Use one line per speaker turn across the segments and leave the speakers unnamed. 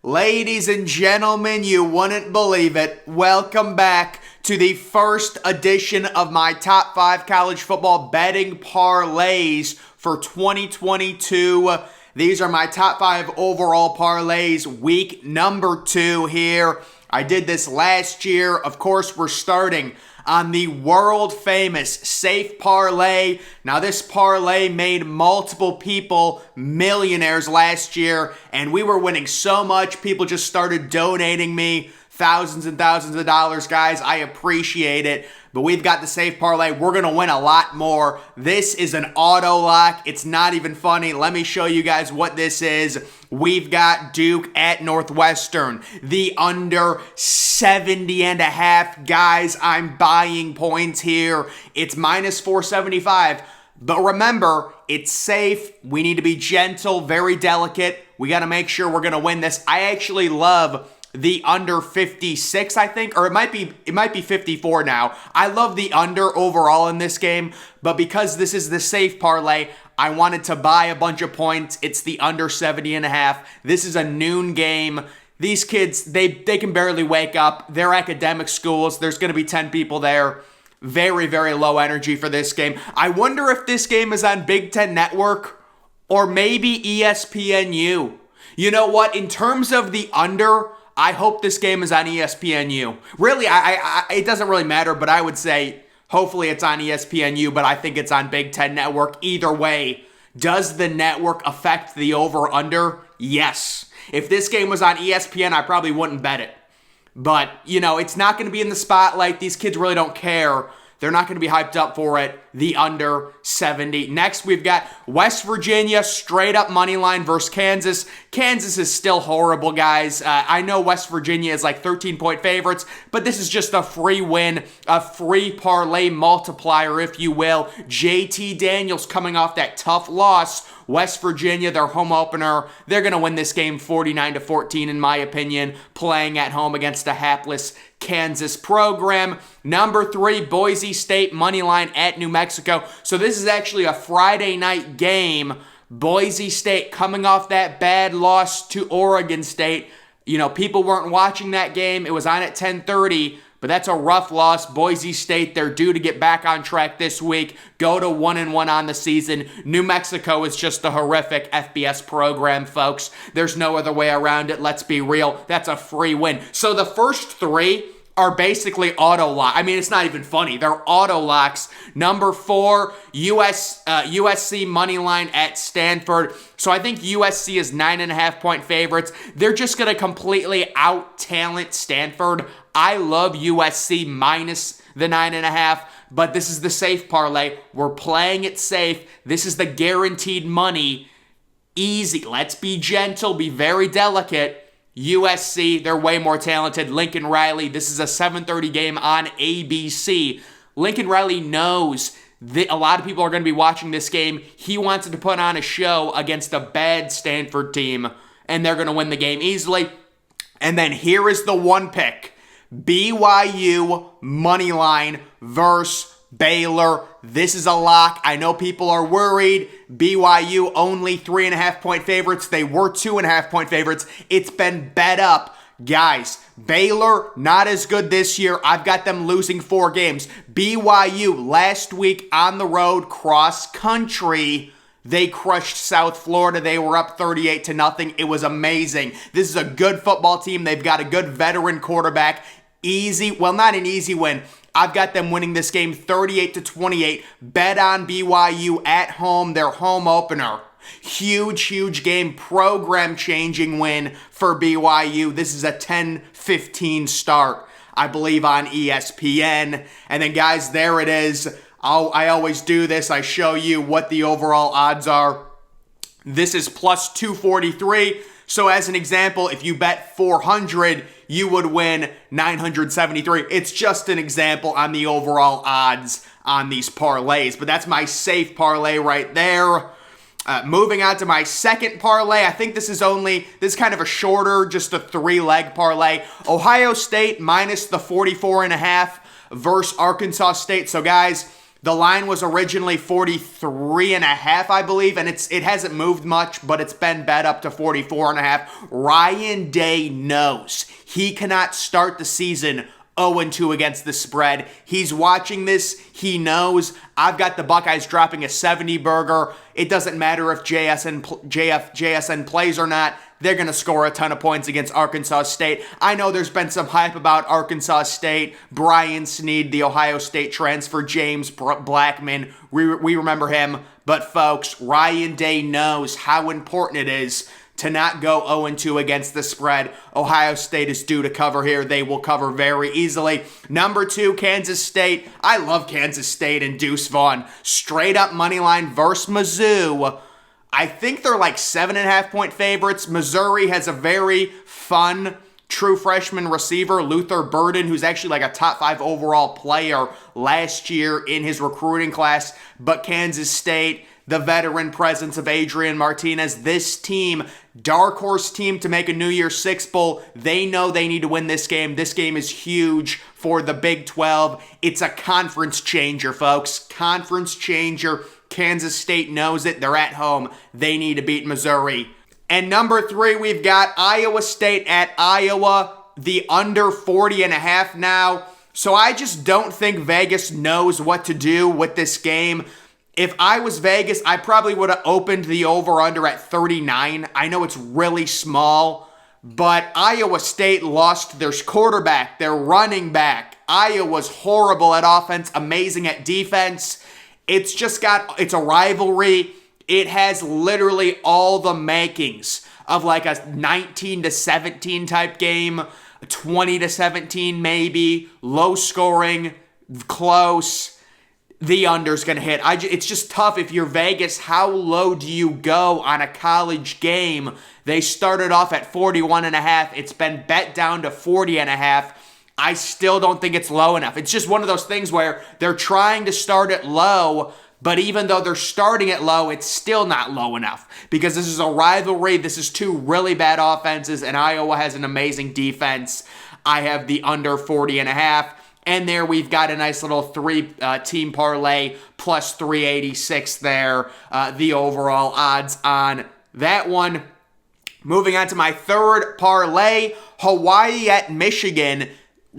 Ladies and gentlemen, you wouldn't believe it. Welcome back to the first edition of my top 5 college football betting parlays for 2022. These are my top 5 overall parlays, week number 2 here. I did this last year. Of course, we're starting on the world famous Safe Parlay. Now, this parlay made multiple people millionaires last year, and we were winning so much, people just started donating me thousands and thousands of dollars. Guys, I appreciate it. But we've got the Safe Parlay. We're going to win a lot more. This is an auto lock. It's not even funny. Let me show you guys what this is. We've got Duke at Northwestern. The under 70.5. Guys, I'm buying points here. It's minus 475. But remember, it's safe. We need to be gentle, very delicate. We got to make sure we're going to win this. I actually love the under 56, I think, or it might be 54 now. I love the under overall in this game, but because this is the Safe Parlay, I wanted to buy a bunch of points. It's the under 70.5. This is a noon game. These kids, they can barely wake up. They're academic schools. There's going to be 10 people there. Very, very low energy for this game. I wonder if this game is on Big Ten Network or maybe ESPNU. You know what? In terms of the under, I hope this game is on ESPNU. Really, it doesn't really matter, but I would say hopefully it's on ESPNU, but I think it's on Big Ten Network. Either way, does the network affect the over-under? Yes. If this game was on ESPN, I probably wouldn't bet it. But, you know, it's not going to be in the spotlight. These kids really don't care. They're not going to be hyped up for it. The under 70. Next, we've got West Virginia straight up money line versus Kansas. Kansas is still horrible, guys. I know West Virginia is like 13-point favorites, but this is just a free win, a free parlay multiplier, if you will. JT Daniels coming off that tough loss. West Virginia, their home opener, they're going to win this game 49-14, in my opinion, playing at home against a hapless Kansas program. Number 3, Boise State money line at New Mexico. So this is actually a Friday night game. Boise State coming off that bad loss to Oregon State. You know, people weren't watching that game. It was on at 10:30. But that's a rough loss. Boise State, they're due to get back on track this week. Go to 1-1 on the season. New Mexico is just a horrific FBS program, folks. There's no other way around it. Let's be real. That's a free win. So the first 3 are basically auto lock. I mean, it's not even funny. They're auto locks. Number 4, USC money line at Stanford. So I think USC is 9.5-point favorites. They're just going to completely out-talent Stanford. I love USC minus the 9.5, but this is the Safe Parlay. We're playing it safe. This is the guaranteed money. Easy. Let's be gentle, be very delicate. USC, they're way more talented. Lincoln Riley, this is a 7:30 game on ABC. Lincoln Riley knows that a lot of people are going to be watching this game. He wants to put on a show against a bad Stanford team, and they're going to win the game easily. And then here is the one pick. BYU money line versus Baylor. This is a lock. I know people are worried. BYU only 3.5-point favorites. They were 2.5-point favorites. It's been bet up. Guys, Baylor, not as good this year. I've got them losing 4 games. BYU, last week on the road, cross country, they crushed South Florida. They were up 38-0. It was amazing. This is a good football team. They've got a good veteran quarterback. Easy, well, not an easy win. I've got them winning this game 38-28. Bet on BYU at home, their home opener. Huge, huge game. Program-changing win for BYU. This is a 10-15 start, I believe, on ESPN. And then, guys, there it is. I always do this. I show you what the overall odds are. This is plus 243. So as an example, if you bet 400, you would win 973. It's just an example on the overall odds on these parlays. But that's my safe parlay right there. Moving on to my second parlay. I think this is kind of a shorter, just a 3-leg parlay. Ohio State minus the 44.5 versus Arkansas State. So guys, The line was originally 43.5, I believe, and it hasn't moved much, but it's been bet up to 44.5. Ryan Day knows he cannot start the season 0-2 against the spread. He's watching this. He knows I've got the Buckeyes dropping a 70 burger. It doesn't matter if JSN plays or not. They're going to score a ton of points against Arkansas State. I know there's been some hype about Arkansas State. Brian Snead, the Ohio State transfer, James Blackman. We remember him. But folks, Ryan Day knows how important it is to not go 0-2 against the spread. Ohio State is due to cover here. They will cover very easily. Number 2, Kansas State. I love Kansas State and Deuce Vaughn. Straight up money line versus Mizzou. I think they're like 7.5-point favorites. Missouri has a very fun true freshman receiver, Luther Burden, who's actually like a top 5 overall player last year in his recruiting class. But Kansas State, the veteran presence of Adrian Martinez, this team, dark horse team to make a New Year's Six Bowl. They know they need to win this game. This game is huge for the Big 12. It's a conference changer, folks. Conference changer. Kansas State knows it. They're at home. They need to beat Missouri. And number 3, we've got Iowa State at Iowa. The under 40.5 now. So I just don't think Vegas knows what to do with this game. If I was Vegas, I probably would have opened the over-under at 39. I know it's really small, but Iowa State lost their quarterback, their running back. Iowa's horrible at offense, amazing at defense. It's a rivalry. It has literally all the makings of like a 19-17 type game, 20-17 maybe, low scoring, close. The under's going to hit. It's just tough. If you're Vegas, how low do you go on a college game? They started off at 41.5. It's been bet down to 40.5. I still don't think it's low enough. It's just one of those things where they're trying to start it low, but even though they're starting it low, it's still not low enough because this is a rivalry. This is 2 really bad offenses, and Iowa has an amazing defense. I have the under 40.5. And there we've got a nice little 3-team parlay plus 386 there. The overall odds on that one. Moving on to my third parlay, Hawaii at Michigan.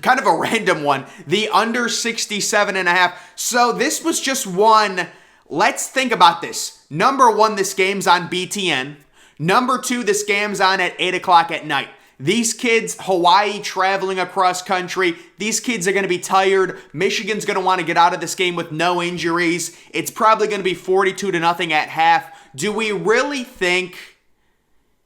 Kind of a random one. The under 67.5. So this was just one. Let's think about this. Number 1, this game's on BTN. Number 2, this game's on at 8 o'clock at night. These kids, Hawaii traveling across country, these kids are going to be tired. Michigan's going to want to get out of this game with no injuries. It's probably going to be 42-0 at half. Do we really think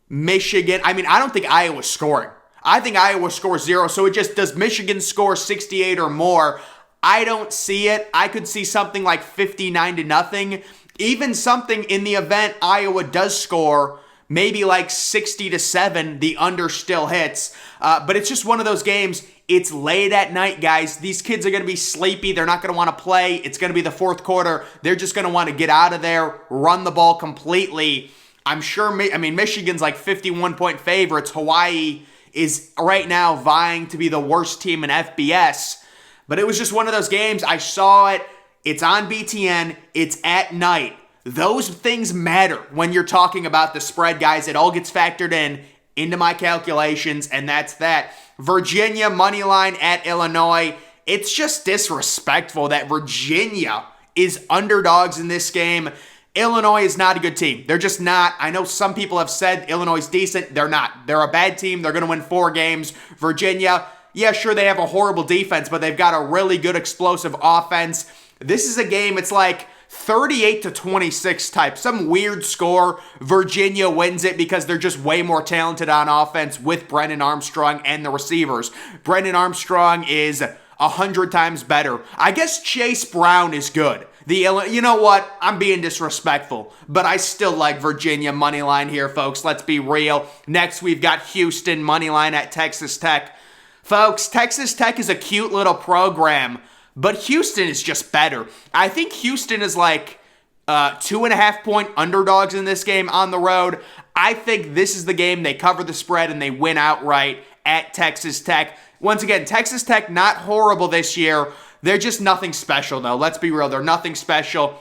Michigan, I don't think Iowa's scoring. I think Iowa scores 0, so does Michigan score 68 or more? I don't see it. I could see something like 59-0. Even something in the event Iowa does score, maybe like 60-7, the under still hits. But it's just one of those games. It's late at night, guys. These kids are going to be sleepy. They're not going to want to play. It's going to be the fourth quarter. They're just going to want to get out of there, run the ball completely. I'm sure, Michigan's like 51-point favorites. Hawaii is right now vying to be the worst team in FBS. But it was just one of those games. I saw it. It's on BTN. It's at night. Those things matter when you're talking about the spread, guys. It all gets factored into my calculations, and that's that. Virginia money line at Illinois. It's just disrespectful that Virginia is underdogs in this game. Illinois is not a good team. They're just not. I know some people have said Illinois is decent. They're not. They're a bad team. They're going to win 4 games. Virginia, yeah, sure, they have a horrible defense, but they've got a really good explosive offense. This is a game, it's like 38-26 type. Some weird score. Virginia wins it because they're just way more talented on offense with Brennan Armstrong and the receivers. Brennan Armstrong is 100 times better. I guess Chase Brown is good. You know what? I'm being disrespectful, but I still like Virginia money line here, folks. Let's be real. Next, we've got Houston money line at Texas Tech. Folks, Texas Tech is a cute little program, but Houston is just better. I think Houston is like 2.5-point underdogs in this game on the road. I think this is the game they cover the spread and they win outright at Texas Tech. Once again, Texas Tech not horrible this year. They're just nothing special, though. Let's be real. They're nothing special.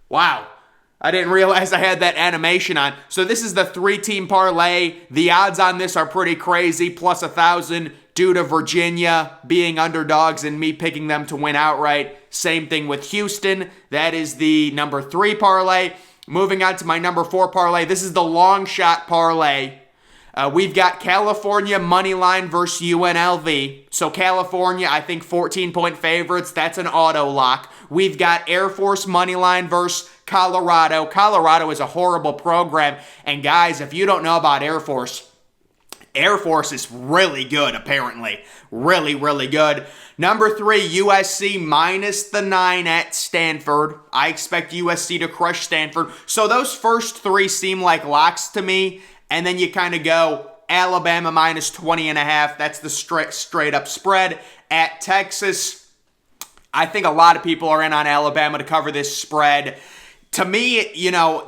Wow. I didn't realize I had that animation on. So this is the 3-team parlay. The odds on this are pretty crazy, plus 1,000 due to Virginia being underdogs and me picking them to win outright. Same thing with Houston. That is the number 3 parlay. Moving on to my number 4 parlay. This is the long shot parlay. We've got California money line versus UNLV. So California, I think 14-point favorites. That's an auto lock. We've got Air Force money line versus Colorado. Colorado is a horrible program. And guys, if you don't know about Air Force is really good, apparently. Really, really good. Number 3, USC minus the 9 at Stanford. I expect USC to crush Stanford. So those first 3 seem like locks to me. And then you kind of go Alabama minus 20.5. That's the straight up spread. At Texas, I think a lot of people are in on Alabama to cover this spread. To me,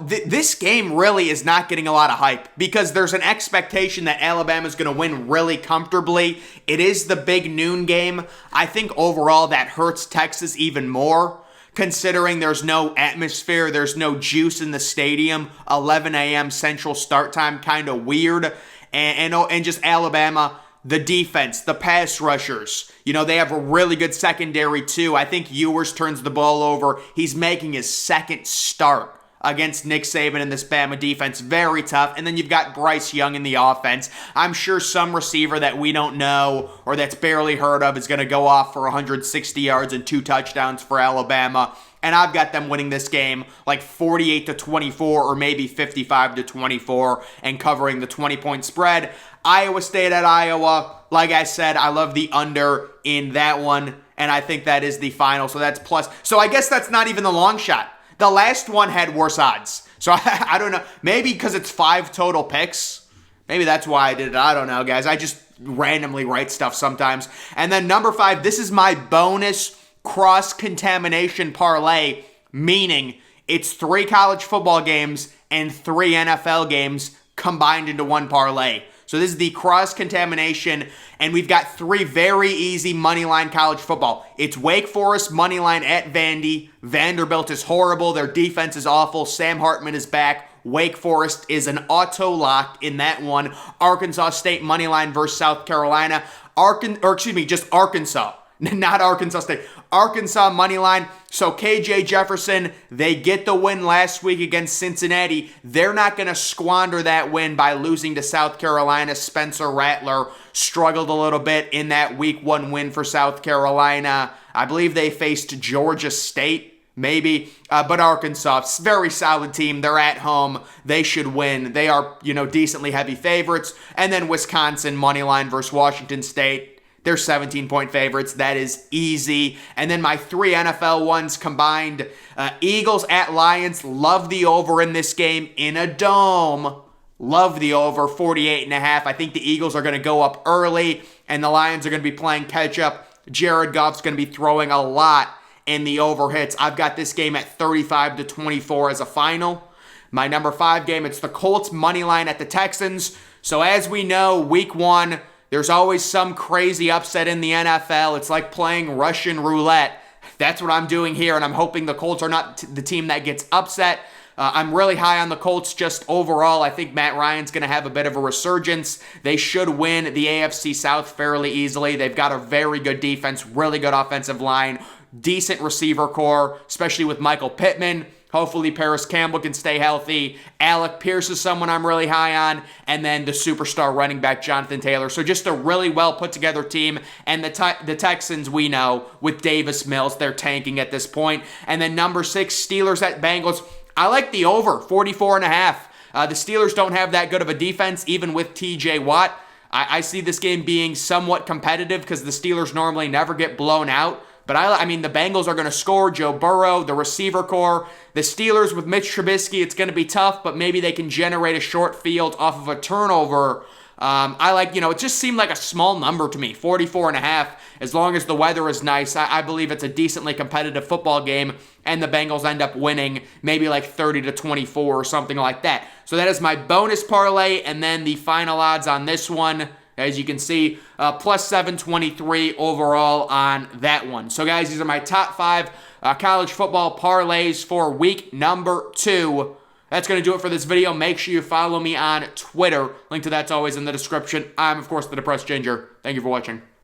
this game really is not getting a lot of hype because there's an expectation that Alabama's going to win really comfortably. It is the big noon game. I think overall that hurts Texas even more, considering there's no atmosphere, there's no juice in the stadium. 11 a.m. Central start time, kind of weird. And just Alabama, the defense, the pass rushers. They have a really good secondary too. I think Ewers turns the ball over. He's making his second start against Nick Saban and this Bama defense. Very tough. And then you've got Bryce Young in the offense. I'm sure some receiver that we don't know or that's barely heard of is going to go off for 160 yards and 2 touchdowns for Alabama. And I've got them winning this game like 48-24 or maybe 55-24 and covering the 20-point spread. Iowa State at Iowa. Like I said, I love the under in that one. And I think that is the final. So that's plus. So I guess that's not even the long shot. The last one had worse odds. So I don't know. Maybe because it's 5 total picks. Maybe that's why I did it. I don't know, guys. I just randomly write stuff sometimes. And then number 5, this is my bonus cross-contamination parlay, meaning it's 3 college football games and 3 NFL games combined into one parlay. So this is the cross-contamination, and we've got 3 very easy moneyline college football. It's Wake Forest moneyline at Vandy. Vanderbilt is horrible. Their defense is awful. Sam Hartman is back. Wake Forest is an auto lock in that one. Arkansas State moneyline versus South Carolina. Just Arkansas. Not Arkansas State. Arkansas money line. So KJ Jefferson, they get the win last week against Cincinnati. They're not going to squander that win by losing to South Carolina. Spencer Rattler struggled a little bit in that week 1 win for South Carolina. I believe they faced Georgia State, maybe. But Arkansas, very solid team. They're at home. They should win. They are, decently heavy favorites. And then Wisconsin money line versus Washington State. They're 17-point favorites. That is easy. And then my 3 NFL ones combined. Eagles at Lions. Love the over in this game in a dome. Love the over, 48.5. I think the Eagles are going to go up early, and the Lions are going to be playing catch-up. Jared Goff's going to be throwing a lot in the over hits. I've got this game at 35-24 as a final. My number 5 game, it's the Colts money line at the Texans. So as we know, week 1, there's always some crazy upset in the NFL. It's like playing Russian roulette. That's what I'm doing here, and I'm hoping the Colts are not the team that gets upset. I'm really high on the Colts just overall. I think Matt Ryan's going to have a bit of a resurgence. They should win the AFC South fairly easily. They've got a very good defense, really good offensive line, decent receiver core, especially with Michael Pittman. Hopefully Paris Campbell can stay healthy. Alec Pierce is someone I'm really high on. And then the superstar running back, Jonathan Taylor. So just a really well put together team. And the Texans, we know, with Davis Mills, they're tanking at this point. And then number 6, Steelers at Bengals. I like the over, 44.5. The Steelers don't have that good of a defense, even with TJ Watt. I see this game being somewhat competitive because the Steelers normally never get blown out. But I mean, the Bengals are going to score. Joe Burrow, the receiver core. The Steelers with Mitch Trubisky, it's going to be tough, but maybe they can generate a short field off of a turnover. I like, it just seemed like a small number to me, 44.5. As long as the weather is nice, I believe it's a decently competitive football game, and the Bengals end up winning maybe like 30-24 or something like that. So that is my bonus parlay, and then the final odds on this one. As you can see, plus 723 overall on that one. So, guys, these are my top 5 college football parlays for week number 2. That's going to do it for this video. Make sure you follow me on Twitter. Link to that's always in the description. I'm, of course, the Depressed Ginger. Thank you for watching.